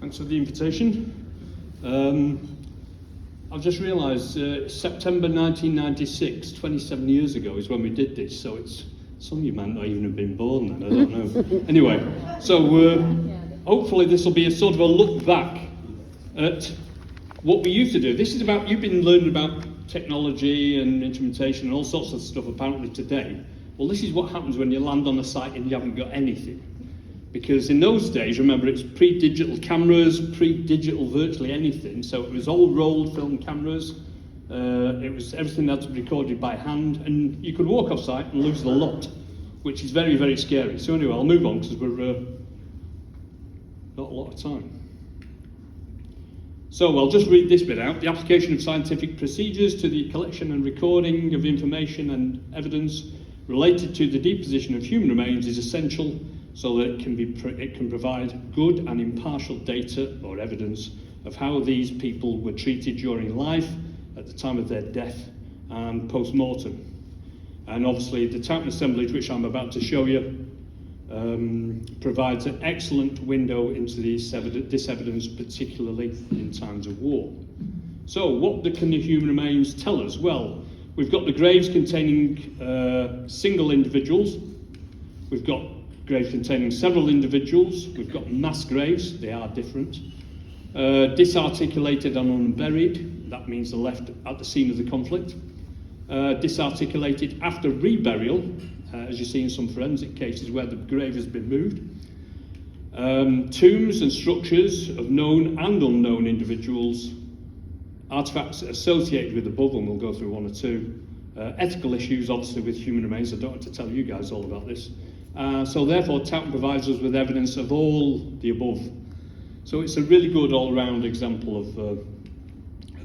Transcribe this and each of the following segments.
Thanks for the invitation. I've just realised September 1996, 27 years ago, is when we did this, so some of you might not even have been born then, I don't know. Anyway, so hopefully this will be a sort of a look back at what we used to do. This is about, you've been learning about technology and instrumentation and all sorts of stuff apparently today. Well, this is what happens when you land on a site and you haven't got anything. Because in those days, remember, it's pre-digital cameras, pre-digital virtually anything, so it was all rolled film cameras, everything had to be recorded by hand, and you could walk off site and lose the lot, which is very, very scary. So anyway, I'll move on because we're not a lot of time. So I'll just read this bit out. The application of scientific procedures to the collection and recording of information and evidence related to the deposition of human remains is essential so that it can provide good and impartial data or evidence of how these people were treated during life, at the time of their death, and post-mortem. And obviously the Towton assemblage, which I'm about to show you, provides an excellent window into this evidence, particularly in times of war. So what can the human remains tell us? Well, we've got the graves containing single individuals. We've got graves containing several individuals. We've got mass graves, they are different. Disarticulated and unburied, that means they're left at the scene of the conflict. Disarticulated after reburial, as you see in some forensic cases where the grave has been moved. Tombs and structures of known and unknown individuals. Artifacts associated with above, and we'll go through one or two. Ethical issues, obviously, with human remains. I don't have to tell you guys all about this. So therefore, Towton provides us with evidence of all the above. So it's a really good all-round example of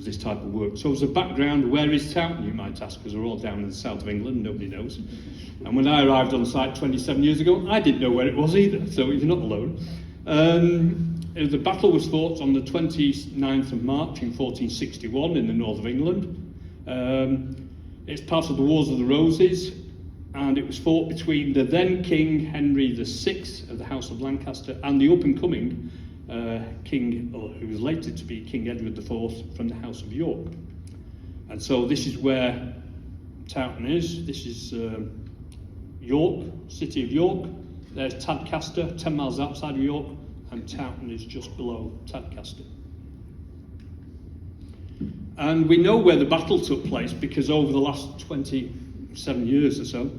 this type of work. So as a background, where is Towton, you might ask, because we're all down in the south of England, nobody knows. And when I arrived on site 27 years ago, I didn't know where it was either, so you're not alone. The battle was fought on the 29th of March in 1461 in the north of England. It's part of the Wars of the Roses, and it was fought between the then King Henry VI of the House of Lancaster and the up-and-coming King, who was later to be King Edward IV from the House of York. And so this is where Towton is. This is York, city of York. There's Tadcaster, 10 miles outside of York, and Towton is just below Tadcaster. And we know where the battle took place because over the last 27 years or so,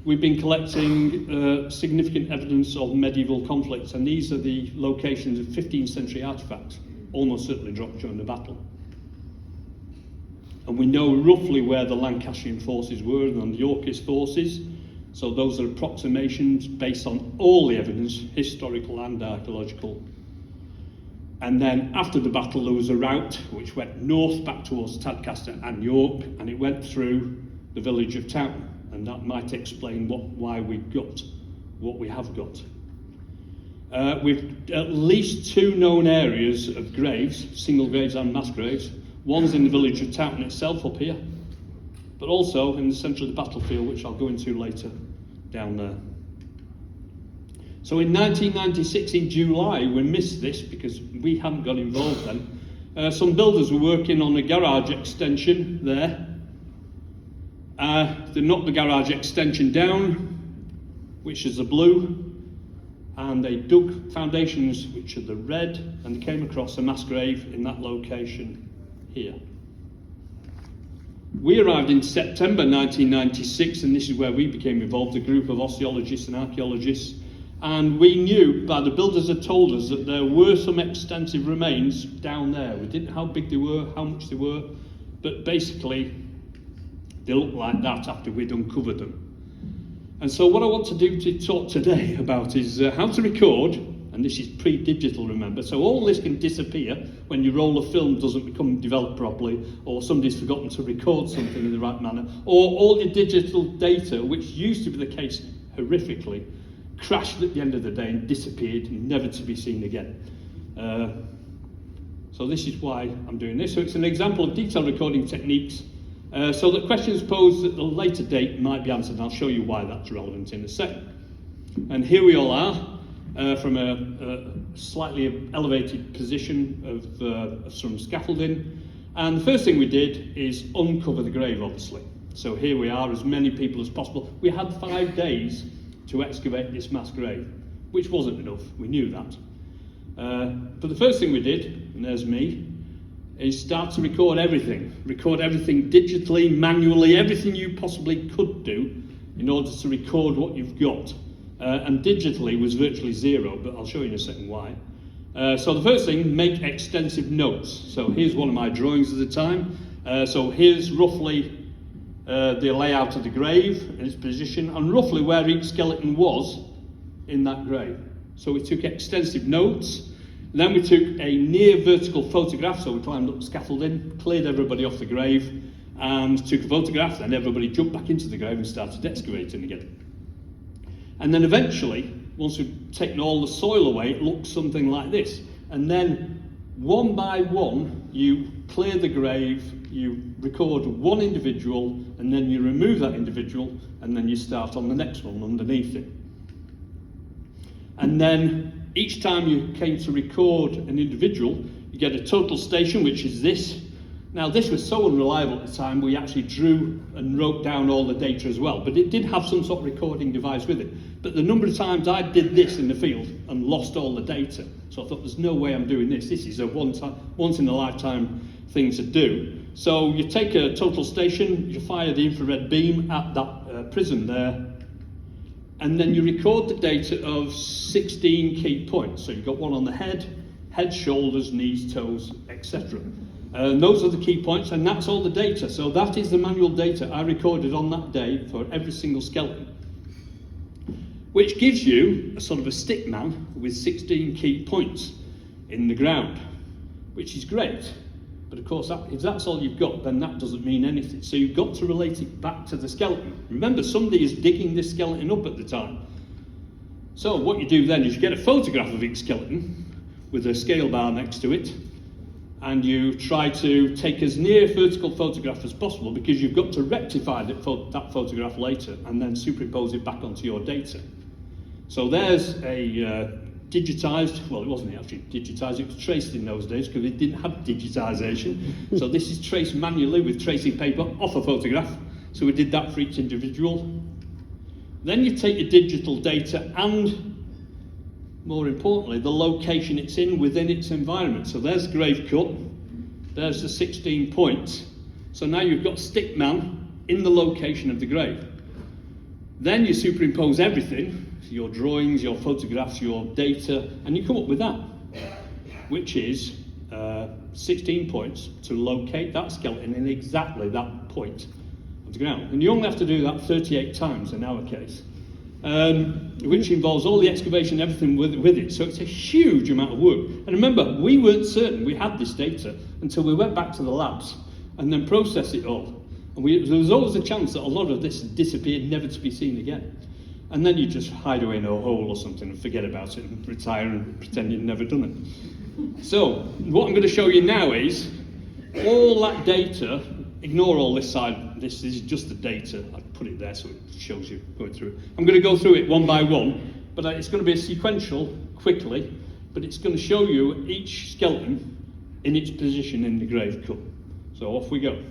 we've been collecting significant evidence of medieval conflicts, and these are the locations of 15th century artifacts, almost certainly dropped during the battle. And we know roughly where the Lancastrian forces were and the Yorkist forces, so those are approximations based on all the evidence, historical and archaeological. And then after the battle there was a route which went north back towards Tadcaster and York, and it went through the village of Towton. And that might explain why we got what we have got. We've at least two known areas of graves, single graves and mass graves. One's in the village of Towton itself up here, but also in the centre of the battlefield, which I'll go into later down there. So in 1996 in July, we missed this because we hadn't got involved then. Some builders were working on a garage extension there. They knocked the garage extension down, which is the blue, and they dug foundations, which are the red, and they came across a mass grave in that location here. We arrived in September 1996, and this is where we became involved, a group of osteologists and archaeologists, and we knew, by the builders had told us, that there were some extensive remains down there. We didn't know how big they were, how much they were, but basically they looked like that after we'd uncovered them. And so what I want to do to talk today about is how to record, and this is pre-digital, remember, so all this can disappear when your roll of film doesn't become developed properly, or somebody's forgotten to record something in the right manner, or all your digital data, which used to be the case horrifically, crashed at the end of the day and disappeared, never to be seen again. So this is why I'm doing this. So it's an example of detailed recording techniques so that questions posed at a later date might be answered, and I'll show you why that's relevant in a second. And here we all are. from a slightly elevated position of some scaffolding. And the first thing we did is uncover the grave, obviously. So here we are, as many people as possible. We had 5 days to excavate this mass grave, which wasn't enough, we knew that. But the first thing we did, and there's me, is start to record everything digitally, manually, everything you possibly could do in order to record what you've got. And digitally was virtually zero, but I'll show you in a second why. So the first thing, make extensive notes. So here's one of my drawings at the time. So here's roughly the layout of the grave and its position, and roughly where each skeleton was in that grave. So we took extensive notes. Then we took a near vertical photograph, so we climbed up the scaffolding, cleared everybody off the grave, and took a photograph. Then everybody jumped back into the grave and started excavating again. And then eventually, once we've taken all the soil away, it looks something like this. And then, one by one, you clear the grave, you record one individual, and then you remove that individual, and then you start on the next one underneath it. And then, each time you came to record an individual, you get a total station, which is this. Now, this was so unreliable at the time, we actually drew and wrote down all the data as well, but it did have some sort of recording device with it. But the number of times I did this in the field and lost all the data, so I thought, there's no way I'm doing this. This is a once-in-a-lifetime thing to do. So you take a total station, you fire the infrared beam at that prism there, and then you record the data of 16 key points. So you've got one on the head, shoulders, knees, toes, etc. Those are the key points, and that's all the data. So that is the manual data I recorded on that day for every single skeleton, which gives you a sort of a stick man with 16 key points in the ground, which is great. But of course, if that's all you've got, then that doesn't mean anything. So you've got to relate it back to the skeleton. Remember, somebody is digging this skeleton up at the time. So what you do then is you get a photograph of each skeleton with a scale bar next to it, and you try to take as near vertical photograph as possible, because you've got to rectify that photograph later and then superimpose it back onto your data. So there's a digitized, well, it wasn't actually digitized, it was traced in those days because it didn't have digitization. So this is traced manually with tracing paper off a photograph. So we did that for each individual. Then you take your digital data and, more importantly, the location it's in within its environment. So there's the grave cut, there's the 16 points. So now you've got stick man in the location of the grave. Then you superimpose everything, your drawings, your photographs, your data, and you come up with that, which is 16 points to locate that skeleton in exactly that point of the ground. And you only have to do that 38 times in our case. Which involves all the excavation, everything with it. So it's a huge amount of work. And remember, we weren't certain we had this data until we went back to the labs and then processed it all. And there was always a chance that a lot of this disappeared, never to be seen again. And then you just hide away in a hole or something and forget about it and retire and pretend you've never done it. So what I'm going to show you now is all that data. Ignore all this side, this is just the data. I've put it there so it shows you going through it. I'm going to go through it one by one, but it's going to be a sequential, quickly, but it's going to show you each skeleton in its position in the grave cut. So off we go.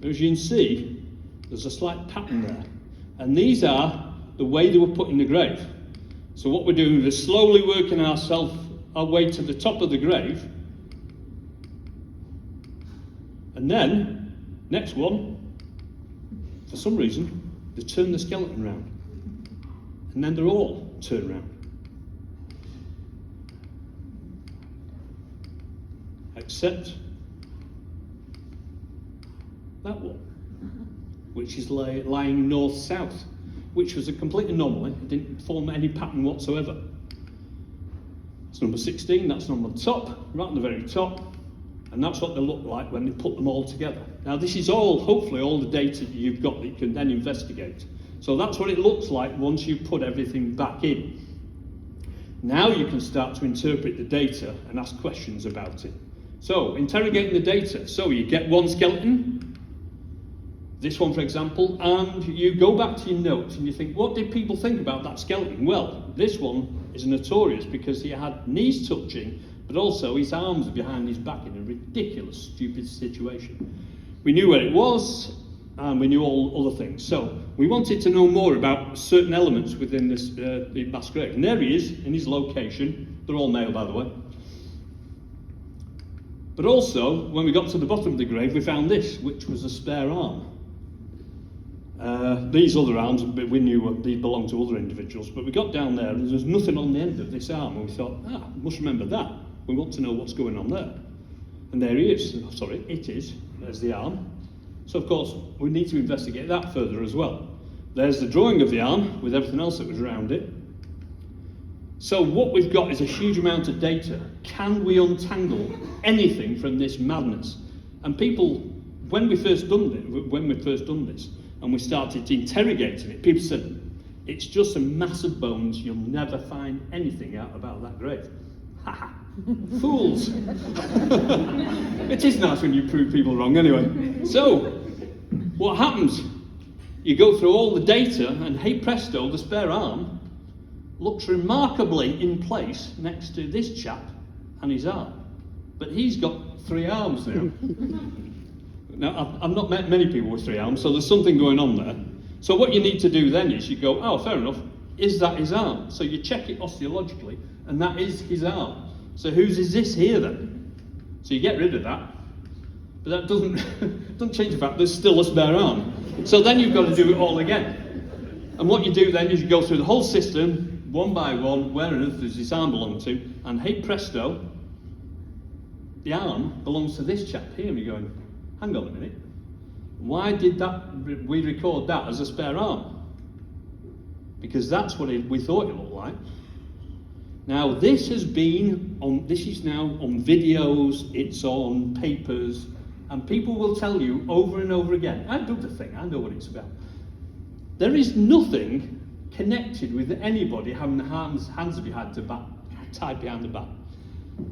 As you can see, there's a slight pattern there, and these are the way they were put in the grave. So what we're doing is slowly working our way to the top of the grave. And then, next one, for some reason, they turn the skeleton round. And then they're all turned round. Except that one, which is lying north-south, which was a complete anomaly. It didn't form any pattern whatsoever. It's number 16, that's on the top, right on the very top, and that's what they look like when they put them all together. Now this is all, hopefully, all the data that you've got that you can then investigate. So that's what it looks like once you put everything back in. Now you can start to interpret the data and ask questions about it. So, interrogating the data. So you get one skeleton, this one for example, and you go back to your notes and you think, what did people think about that skeleton? Well, this one is notorious because he had knees touching, but also his arms are behind his back in a ridiculous, stupid situation. We knew where it was, and we knew all other things. So we wanted to know more about certain elements within this the mass grave. And there he is in his location. They're all male, by the way. But also, when we got to the bottom of the grave, we found this, which was a spare arm. These other arms, we knew these belonged to other individuals, but we got down there and there's nothing on the end of this arm, and we thought, we must remember that. We want to know what's going on there. And there he is. Sorry, it is. There's the arm. So, of course, we need to investigate that further as well. There's the drawing of the arm with everything else that was around it. So what we've got is a huge amount of data. Can we untangle anything from this madness? And people, when we first done this, and we started interrogating it, people said, it's just a mass of bones, you'll never find anything out about that grave. Ha ha, fools. It is nice when you prove people wrong anyway. So, what happens? You go through all the data, and hey presto, the spare arm looks remarkably in place next to this chap and his arm. But he's got 3 arms now. Now, I've not met many people with 3 arms, so there's something going on there. So what you need to do then is you go, oh, fair enough, is that his arm? So you check it osteologically, and that is his arm. So whose is this here then? So you get rid of that, but that doesn't change the fact there's still a spare arm. So then you've got to do it all again. And what you do then is you go through the whole system, one by one, where on earth does this arm belong to? And hey presto, the arm belongs to this chap here. And you're going, hang on a minute, why did we record that as a spare arm? Because that's what we thought it looked like. Now this is now on videos, it's on papers, and people will tell you over and over again, I've done the thing, I know what it's about. There is nothing connected with anybody having the hands behind the back, tied behind the back.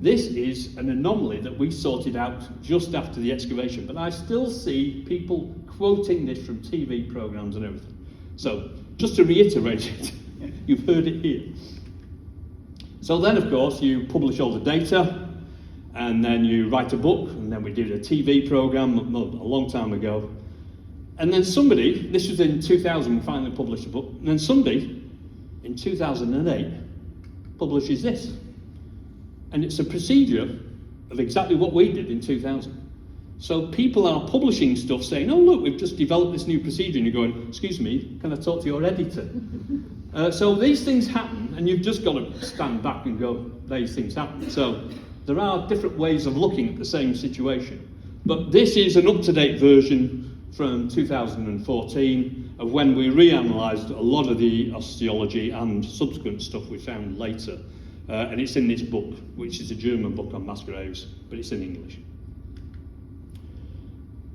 This is an anomaly that we sorted out just after the excavation, but I still see people quoting this from TV programs and everything. So, just to reiterate it, you've heard it here. So then, of course, you publish all the data, and then you write a book, and then we did a TV program a long time ago. And then somebody, this was in 2000, we finally published a book, and then somebody in 2008 publishes this. And it's a procedure of exactly what we did in 2000. So people are publishing stuff saying, oh look, we've just developed this new procedure, and you're going, excuse me, can I talk to your editor? So these things happen, and you've just got to stand back and go, these things happen. So there are different ways of looking at the same situation. But this is an up-to-date version from 2014 of when we reanalyzed a lot of the osteology and subsequent stuff we found later. And it's in this book, which is a German book on mass graves, but it's in English.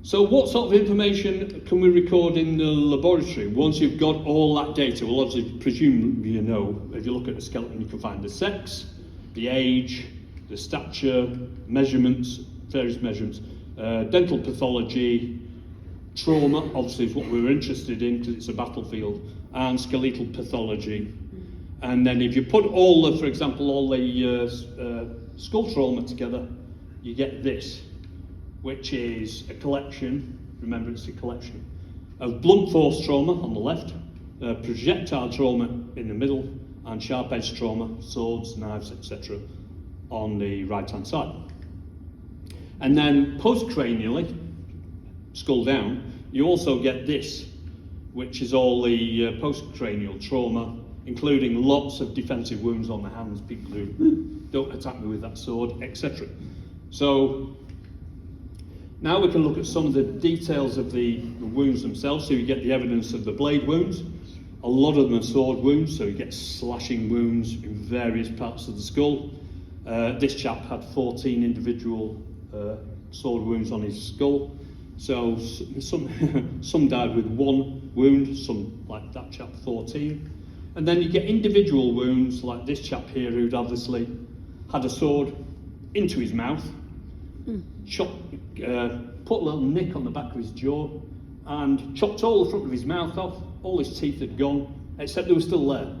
So what sort of information can we record in the laboratory once you've got all that data? Well, obviously, presume you know, if you look at the skeleton, you can find the sex, the age, the stature, measurements, various measurements, dental pathology, trauma, obviously is what we were interested in because it's a battlefield, and skeletal pathology. And then if you put all the, for example, all the skull trauma together, you get this, which is a collection, remember it's a collection, of blunt force trauma on the left, projectile trauma in the middle, and sharp edge trauma, swords, knives, etc. on the right hand side. And then postcranially, skull down, you also get this, which is all the postcranial trauma, including lots of defensive wounds on the hands, people who don't attack me with that sword, etc. So now we can look at some of the details of the wounds themselves. So you get the evidence of the blade wounds. A lot of them are sword wounds, so you get slashing wounds in various parts of the skull. This chap had 14 individual sword wounds on his skull. So some died with 1 wound, some, like that chap, 14. And then you get individual wounds, like this chap here, who'd obviously had a sword into his mouth, put a little nick on the back of his jaw, and chopped all the front of his mouth off. All his teeth had gone, except they were still there.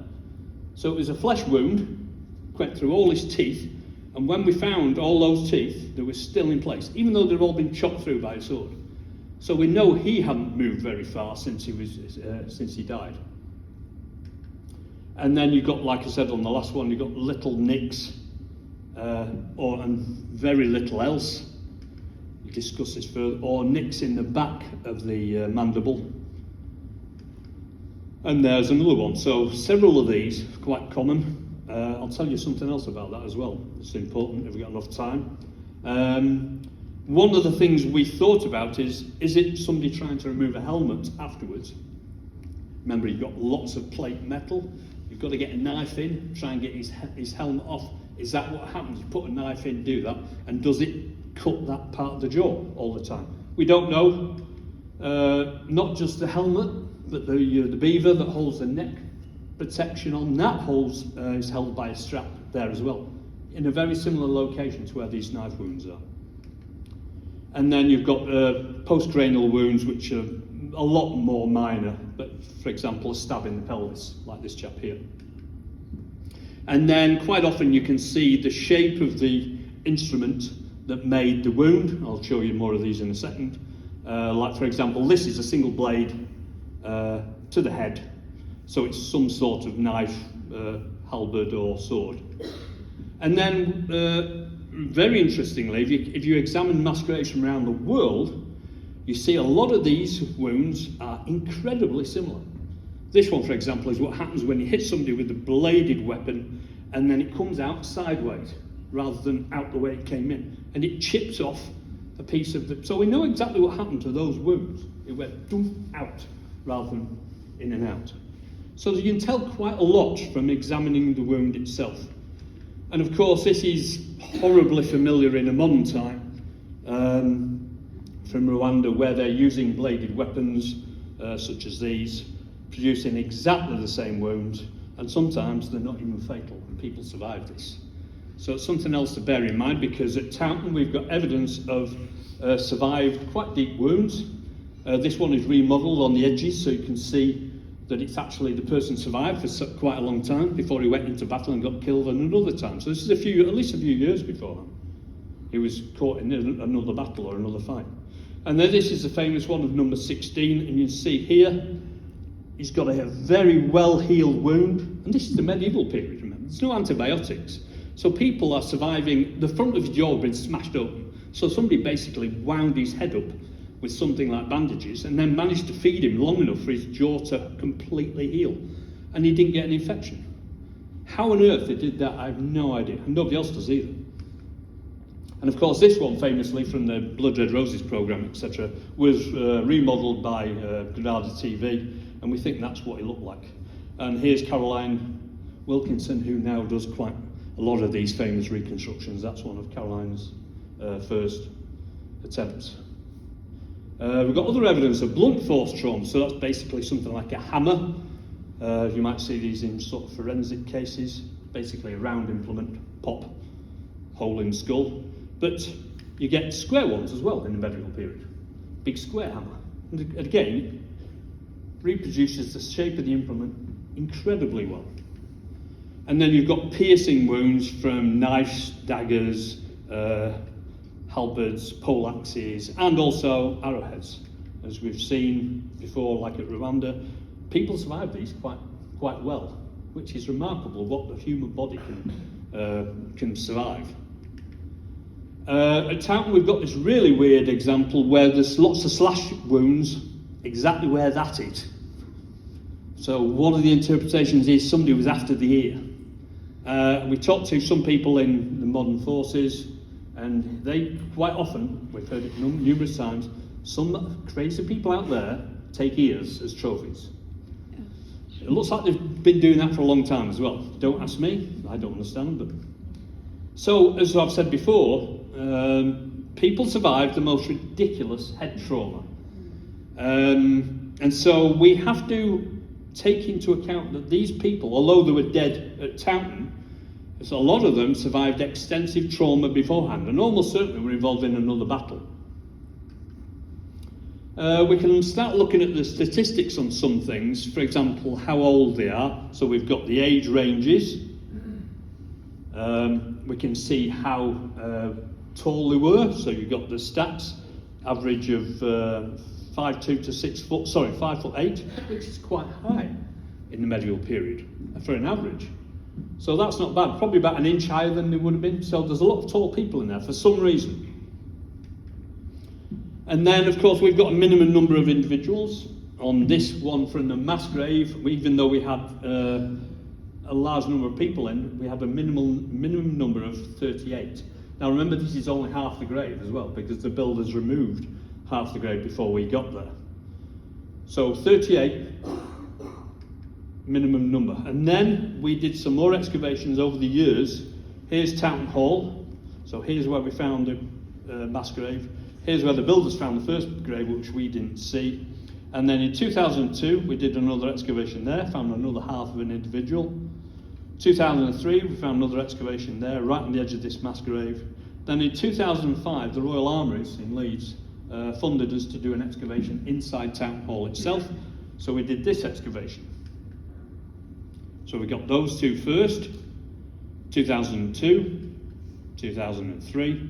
So it was a flesh wound, went through all his teeth, and when we found all those teeth, they were still in place, even though they'd all been chopped through by a sword. So we know he hadn't moved very far since he died. And then you've got, like I said on the last one, you've got little nicks, and very little else. We discuss this further, or nicks in the back of the mandible. And there's another one. So several of these, quite common. I'll tell you something else about that as well. It's important if we've got enough time. One of the things we thought about is it somebody trying to remove a helmet afterwards? Remember, you've got lots of plate metal. You've got to get a knife in, try and get his helmet off. Is that what happens? You put a knife in, do that, and does it cut that part of the jaw all the time? We don't know. Not just the helmet, but the beaver that holds the neck protection on, that is held by a strap there as well, in a very similar location to where these knife wounds are. And then you've got postcranial wounds, which are a lot more minor, but for example, a stab in the pelvis, like this chap here. And then quite often you can see the shape of the instrument that made the wound. I'll show you more of these in a second. Like for example, this is a single blade to the head, so it's some sort of knife, halberd or sword. And then very interestingly, if you examine mass creation around the world, you see a lot of these wounds are incredibly similar. This one, for example, is what happens when you hit somebody with a bladed weapon and then it comes out sideways rather than out the way it came in. And it chips off a piece of the... So we know exactly what happened to those wounds. It went boom, out rather than in and out. So you can tell quite a lot from examining the wound itself. And of course, this is horribly familiar in a modern time from Rwanda, where they're using bladed weapons such as these, producing exactly the same wounds, and sometimes they're not even fatal, and people survive this. So it's something else to bear in mind, because at Towton we've got evidence of survived quite deep wounds. This one is remodelled on the edges, so you can see that it's actually the person survived for quite a long time before he went into battle and got killed another time. So this is at least a few years before that. He was caught in another battle or another fight. And then this is the famous one of number 16, and you can see here, he's got a very well-healed wound. And this is the medieval period, remember. There's no antibiotics. So people are surviving, the front of his jaw had been smashed open. So somebody basically wound his head up with something like bandages and then managed to feed him long enough for his jaw to completely heal. And he didn't get an infection. How on earth they did that, I have no idea. And nobody else does either. And of course, this one, famously from the Blood Red Roses programme, etc., was remodelled by Leonardo TV, and we think that's what he looked like. And here's Caroline Wilkinson, who now does quite a lot of these famous reconstructions. That's one of Caroline's first attempts. We've got other evidence of blunt force trauma, so that's basically something like a hammer. You might see these in sort of forensic cases, basically a round implement, pop, hole in skull. But you get square ones as well in the medieval period. Big square hammer. And again, reproduces the shape of the implement incredibly well. And then you've got piercing wounds from knives, daggers, halberds, poleaxes, and also arrowheads. As we've seen before, like at Rwanda, people survive these quite well, which is remarkable what the human body can survive. At Towton we've got this really weird example where there's lots of slash wounds exactly where that is. So one of the interpretations is somebody was after the ear. We talked to some people in the modern forces, and they quite often, we've heard it numerous times, some crazy people out there take ears as trophies. It looks like they've been doing that for a long time as well. Don't ask me, I don't understand. But so, as I've said before, people survive the most ridiculous head trauma. And so we have to take into account that these people, although they were dead at Towton, So a lot of them survived extensive trauma beforehand, and almost certainly were involved in another battle. We can start looking at the statistics on some things, for example, how old they are. So we've got the age ranges. We can see how tall they were. So you've got the stats, average of 5'2" to 6 foot, 5'8", which is quite high in the medieval period for an average. So that's not bad, probably about an inch higher than they would have been. So there's a lot of tall people in there for some reason. And then, of course, we've got a minimum number of individuals. On this one from the mass grave, even though we had a large number of people in, we had a minimum number of 38. Now remember, this is only half the grave as well, because the builders removed half the grave before we got there. So 38 minimum number. And then we did some more excavations over the years. Here's Towton Hall. So here's where we found the mass grave. Here's where the builders found the first grave, which we didn't see. And then in 2002, we did another excavation there, found another half of an individual. 2003, we found another excavation there, right on the edge of this mass grave. Then in 2005, the Royal Armouries in Leeds funded us to do an excavation inside Towton Hall itself. So we did this excavation. So we got those two first, 2002, 2003,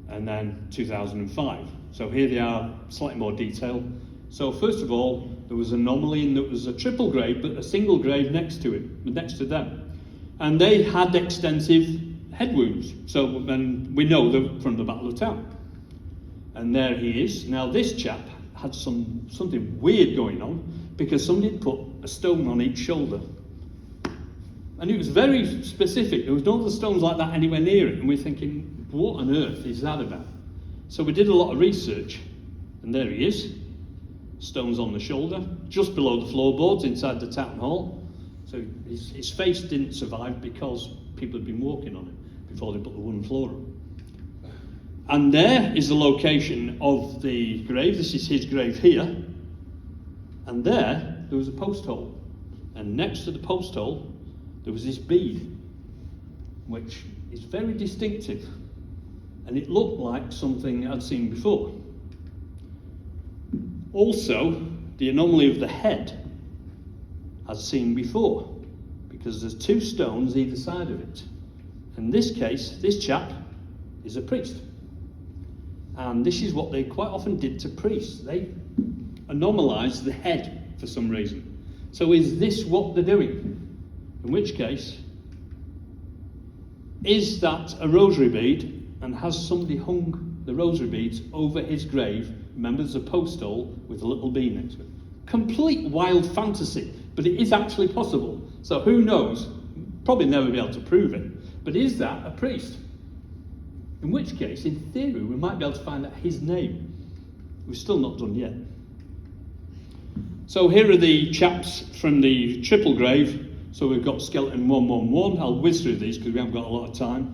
and then 2005. So here they are, slightly more detail. So first of all, there was an anomaly in that there was a triple grave, but a single grave next to it, next to them. And they had extensive head wounds. So and we know them from the Battle of Towton. And there he is. Now this chap had something weird going on, because somebody had put a stone on each shoulder. And it was very specific. There was no other stones like that anywhere near it. And we're thinking, what on earth is that about? So we did a lot of research, and there he is. Stones on the shoulder, just below the floorboards inside the Towton Hall. So his face didn't survive because people had been walking on it before they put the wooden floor on. And there is the location of the grave. This is his grave here. And there was a post hole. And next to the post hole, there was this bead, which is very distinctive. And it looked like something I'd seen before. Also, the anomaly of the head I'd seen before, because there's two stones either side of it. In this case, this chap is a priest. And this is what they quite often did to priests. They anomalised the head for some reason. So is this what they're doing? In which case, is that a rosary bead, and has somebody hung the rosary beads over his grave? Remember, there's a post hole with a little bead next to it. Complete wild fantasy, but it is actually possible. So who knows? Probably never be able to prove it. But is that a priest? In which case, in theory, we might be able to find out his name. We've still not done yet. So here are the chaps from the triple grave. So we've got skeleton 111. I'll whiz through these because we haven't got a lot of time.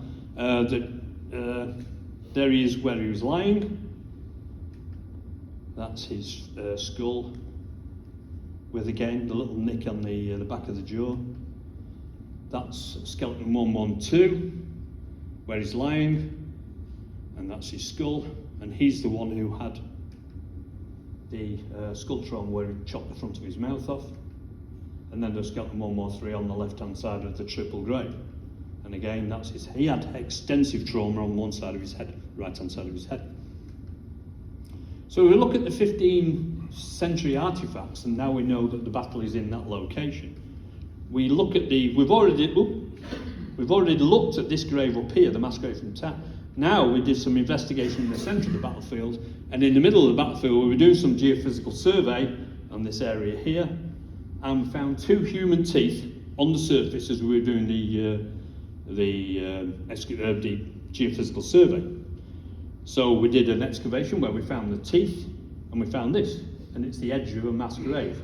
There he is where he was lying. That's his skull, with again the little nick on the back of the jaw. That's skeleton 112, where he's lying, and that's his skull. And he's the one who had the skull trauma where he chopped the front of his mouth off. And then there's skeleton 113 on the left-hand side of the triple grave. And again, that's he had extensive trauma on one side of his head, right-hand side of his head. So we look at the 15th century artifacts, and now we know that the battle is in that location. We look at we've already looked at this grave up here, the mass grave from Towton. Now we did some investigation in the centre of the battlefield, and in the middle of the battlefield we were doing some geophysical survey on this area here, and we found two human teeth on the surface as we were doing the geophysical survey. So we did an excavation where we found the teeth, and we found this, and it's the edge of a mass grave.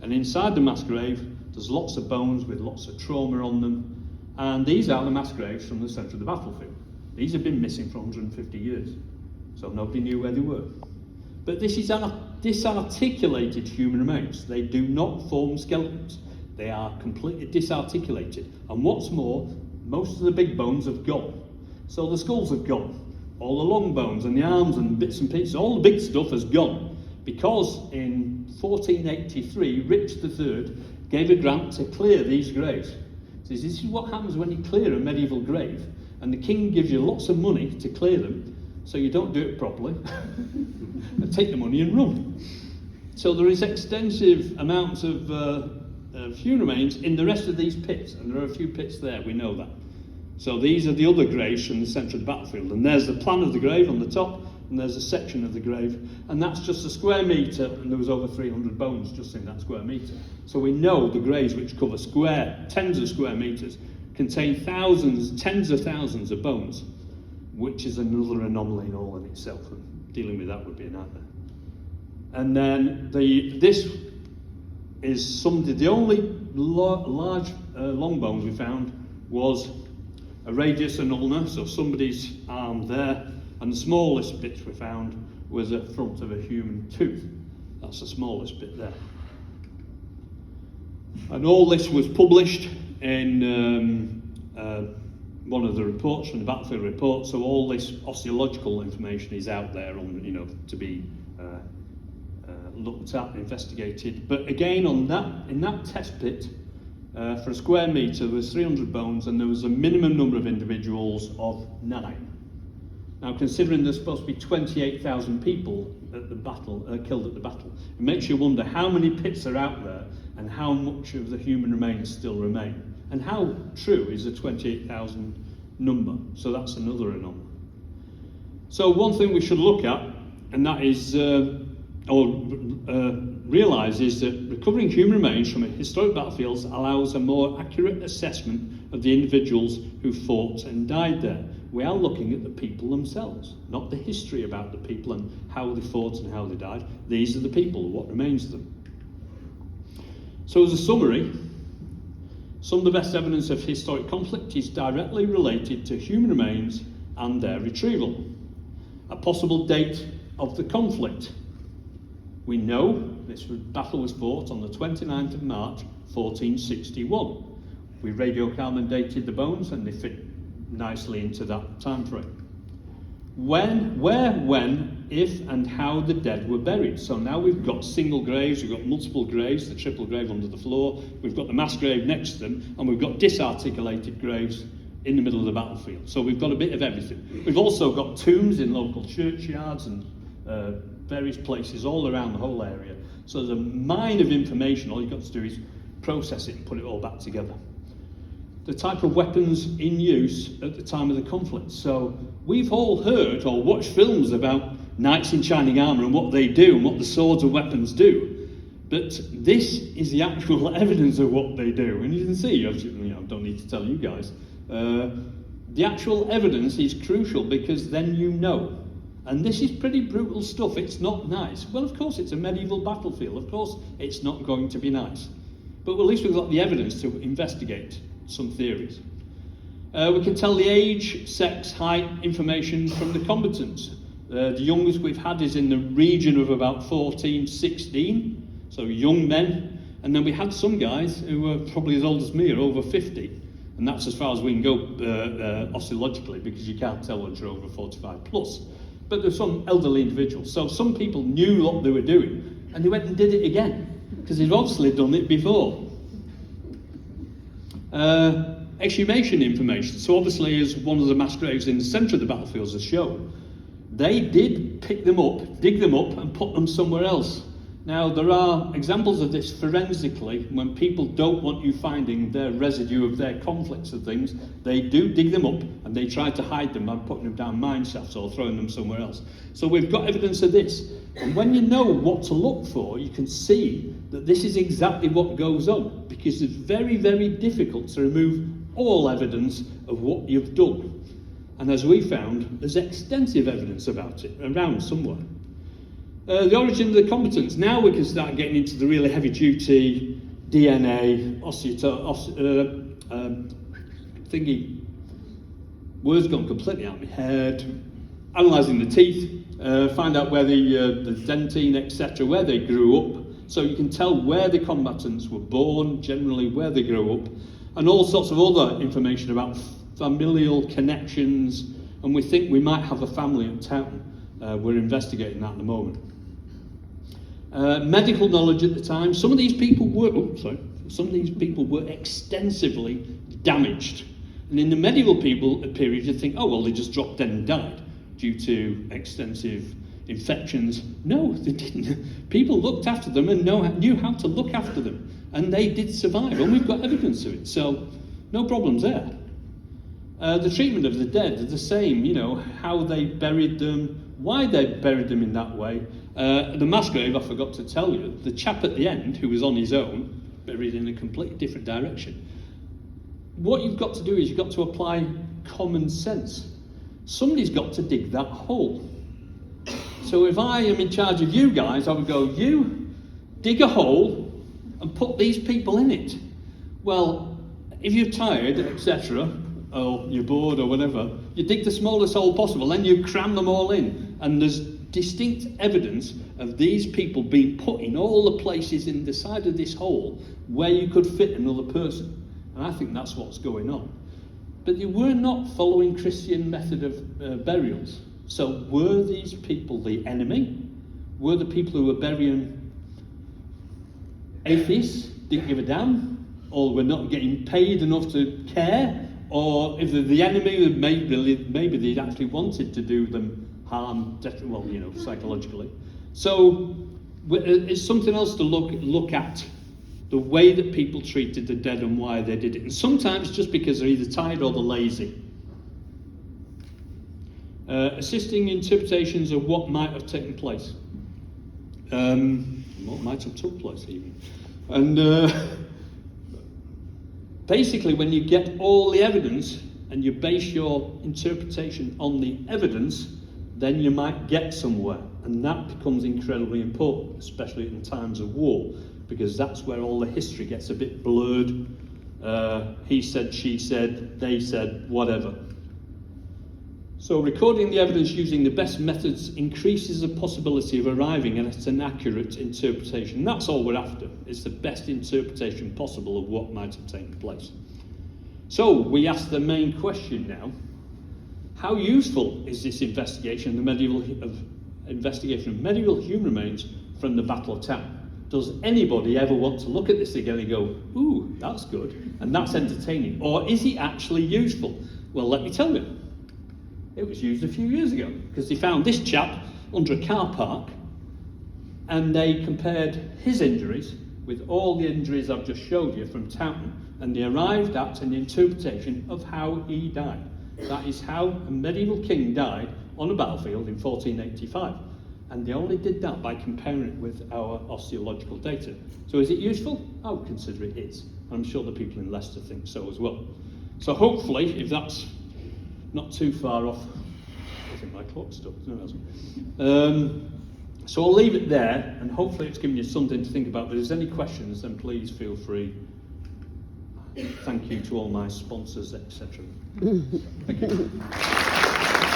And inside the mass grave, there's lots of bones with lots of trauma on them, and these are the mass graves from the centre of the battlefield. These have been missing for 150 years, so nobody knew where they were. But this is disarticulated human remains. They do not form skeletons. They are completely disarticulated. And what's more, most of the big bones have gone. So the skulls have gone. All the long bones and the arms and bits and pieces, all the big stuff has gone. Because in 1483, Richard III gave a grant to clear these graves. He says, this is what happens when you clear a medieval grave. And the king gives you lots of money to clear them, so you don't do it properly. And take the money and run. So there is extensive amounts of human remains in the rest of these pits, and there are a few pits there, we know that. So these are the other graves from the centre of the battlefield, and there's the plan of the grave on the top, and there's a section of the grave, and that's just a square metre, and there was over 300 bones just in that square metre. So we know the graves, which cover tens of square metres, contain thousands, tens of thousands of bones, which is another anomaly in all in itself, and dealing with that would be a nightmare. And then this is the only large long bones we found was a radius and ulna, so somebody's arm there, and the smallest bits we found was a front of a human tooth. That's the smallest bit there. And all this was published in one of the reports from the battlefield report, so all this osteological information is out there on, to be looked at and investigated. But again, in that test pit, for a square metre, there was 300 bones, and there was a minimum number of individuals of 9. Now, considering there's supposed to be 28,000 people at the battle, killed at the battle, it makes you wonder how many pits are out there and how much of the human remains still remain, and how true is the 28,000 number. So that's another anomaly. So one thing we should look at, and that is, realise, is that recovering human remains from historic battlefields allows a more accurate assessment of the individuals who fought and died there. We are looking at the people themselves, not the history about the people and how they fought and how they died. These are the people, what remains of them. So as a summary, some of the best evidence of historic conflict is directly related to human remains and their retrieval. A possible date of the conflict. We know this battle was fought on the 29th of March 1461. We radiocarbon dated the bones and they fit nicely into that time frame. When, where, when, if and how the dead were buried. So now we've got single graves, we've got multiple graves, the triple grave under the floor, we've got the mass grave next to them, and we've got disarticulated graves in the middle of the battlefield. So we've got a bit of everything. We've also got tombs in local churchyards and various places all around the whole area. So there's a mine of information. All you've got to do is process it and put it all back together. The type of weapons in use at the time of the conflict. So we've all heard or watched films about knights in shining armour and what they do and what the swords and weapons do. But this is the actual evidence of what they do. And you can see, I don't need to tell you guys, the actual evidence is crucial because then you know. And this is pretty brutal stuff. It's not nice. Well, of course, it's a medieval battlefield. Of course, it's not going to be nice. But at least we've got the evidence to investigate some theories. We can tell the age, sex, height information from the combatants. The youngest we've had is in the region of about 14, 16, so young men. And then we had some guys who were probably as old as me, or over 50. And that's as far as we can go osteologically, because you can't tell once you're over 45 plus. But there's some elderly individuals. So some people knew what they were doing, and they went and did it again, because they'd obviously done it before. Exhumation information. So obviously, as one of the mass graves in the centre of the battlefields has shown, they did pick them up, dig them up, and put them somewhere else. Now, there are examples of this forensically. When people don't want you finding their residue of their conflicts and things, they do dig them up and they try to hide them by putting them down mine shafts or throwing them somewhere else. So we've got evidence of this. And when you know what to look for, you can see that this is exactly what goes on, because it's very, very difficult to remove all evidence of what you've done. And as we found, there's extensive evidence about it around somewhere. The origin of the combatants. Now we can start getting into the really heavy-duty DNA, thingy. Words gone completely out of my head. Analysing the teeth, find out where the dentine, etc., where they grew up. So you can tell where the combatants were born, generally where they grew up, and all sorts of other information about familial connections, and we think we might have a family at Towton. We're investigating that at the moment. Medical knowledge at the time. Some of these people were extensively damaged. And in the medieval period, you'd think, oh, well, they just dropped dead and died due to extensive infections. No, they didn't. People looked after them and knew how to look after them. And they did survive, and we've got evidence of it. So, no problems there. The treatment of the dead is the same, you know, how they buried them, why they buried them in that way. The mass grave, I forgot to tell you, the chap at the end, who was on his own, buried in a completely different direction. What you've got to do is you've got to apply common sense. Somebody's got to dig that hole. So if I am in charge of you guys, I would go, you dig a hole and put these people in it. Well, if you're tired, etc., or you're bored or whatever, you dig the smallest hole possible, then you cram them all in. And there's distinct evidence of these people being put in all the places in the side of this hole where you could fit another person. And I think that's what's going on. But they were not following Christian method of burials. So were these people the enemy? Were the people who were burying atheists, didn't give a damn, or were not getting paid enough to care? Or if they're the enemy, maybe they'd actually wanted to do them harm, well, you know, psychologically. So it's something else to look at, the way that people treated the dead and why they did it. And sometimes just because they're either tired or they're lazy. Assisting interpretations of what might have taken place. What might have took place even. And basically when you get all the evidence and you base your interpretation on the evidence, then you might get somewhere. And that becomes incredibly important, especially in times of war, because that's where all the history gets a bit blurred. He said, she said, they said, whatever. So recording the evidence using the best methods increases the possibility of arriving at an accurate interpretation. That's all we're after. It's the best interpretation possible of what might have taken place. So we ask the main question now. How useful is this investigation of medieval human remains from the Battle of Towton? Does anybody ever want to look at this again and go, ooh, that's good, and that's entertaining? Or is it actually useful? Well, let me tell you. It was used a few years ago, because they found this chap under a car park, and they compared his injuries with all the injuries I've just showed you from Towton, and they arrived at an interpretation of how he died. That is how a medieval king died on a battlefield in 1485. And they only did that by comparing it with our osteological data. So is it useful? I would consider it is. I'm sure the people in Leicester think so as well. So hopefully, if that's not too far off, I think my clock's stopped. No, it hasn't. So I'll leave it there, and hopefully it's given you something to think about. But if there's any questions, then please feel free. Thank you to all my sponsors, etc. Thank you.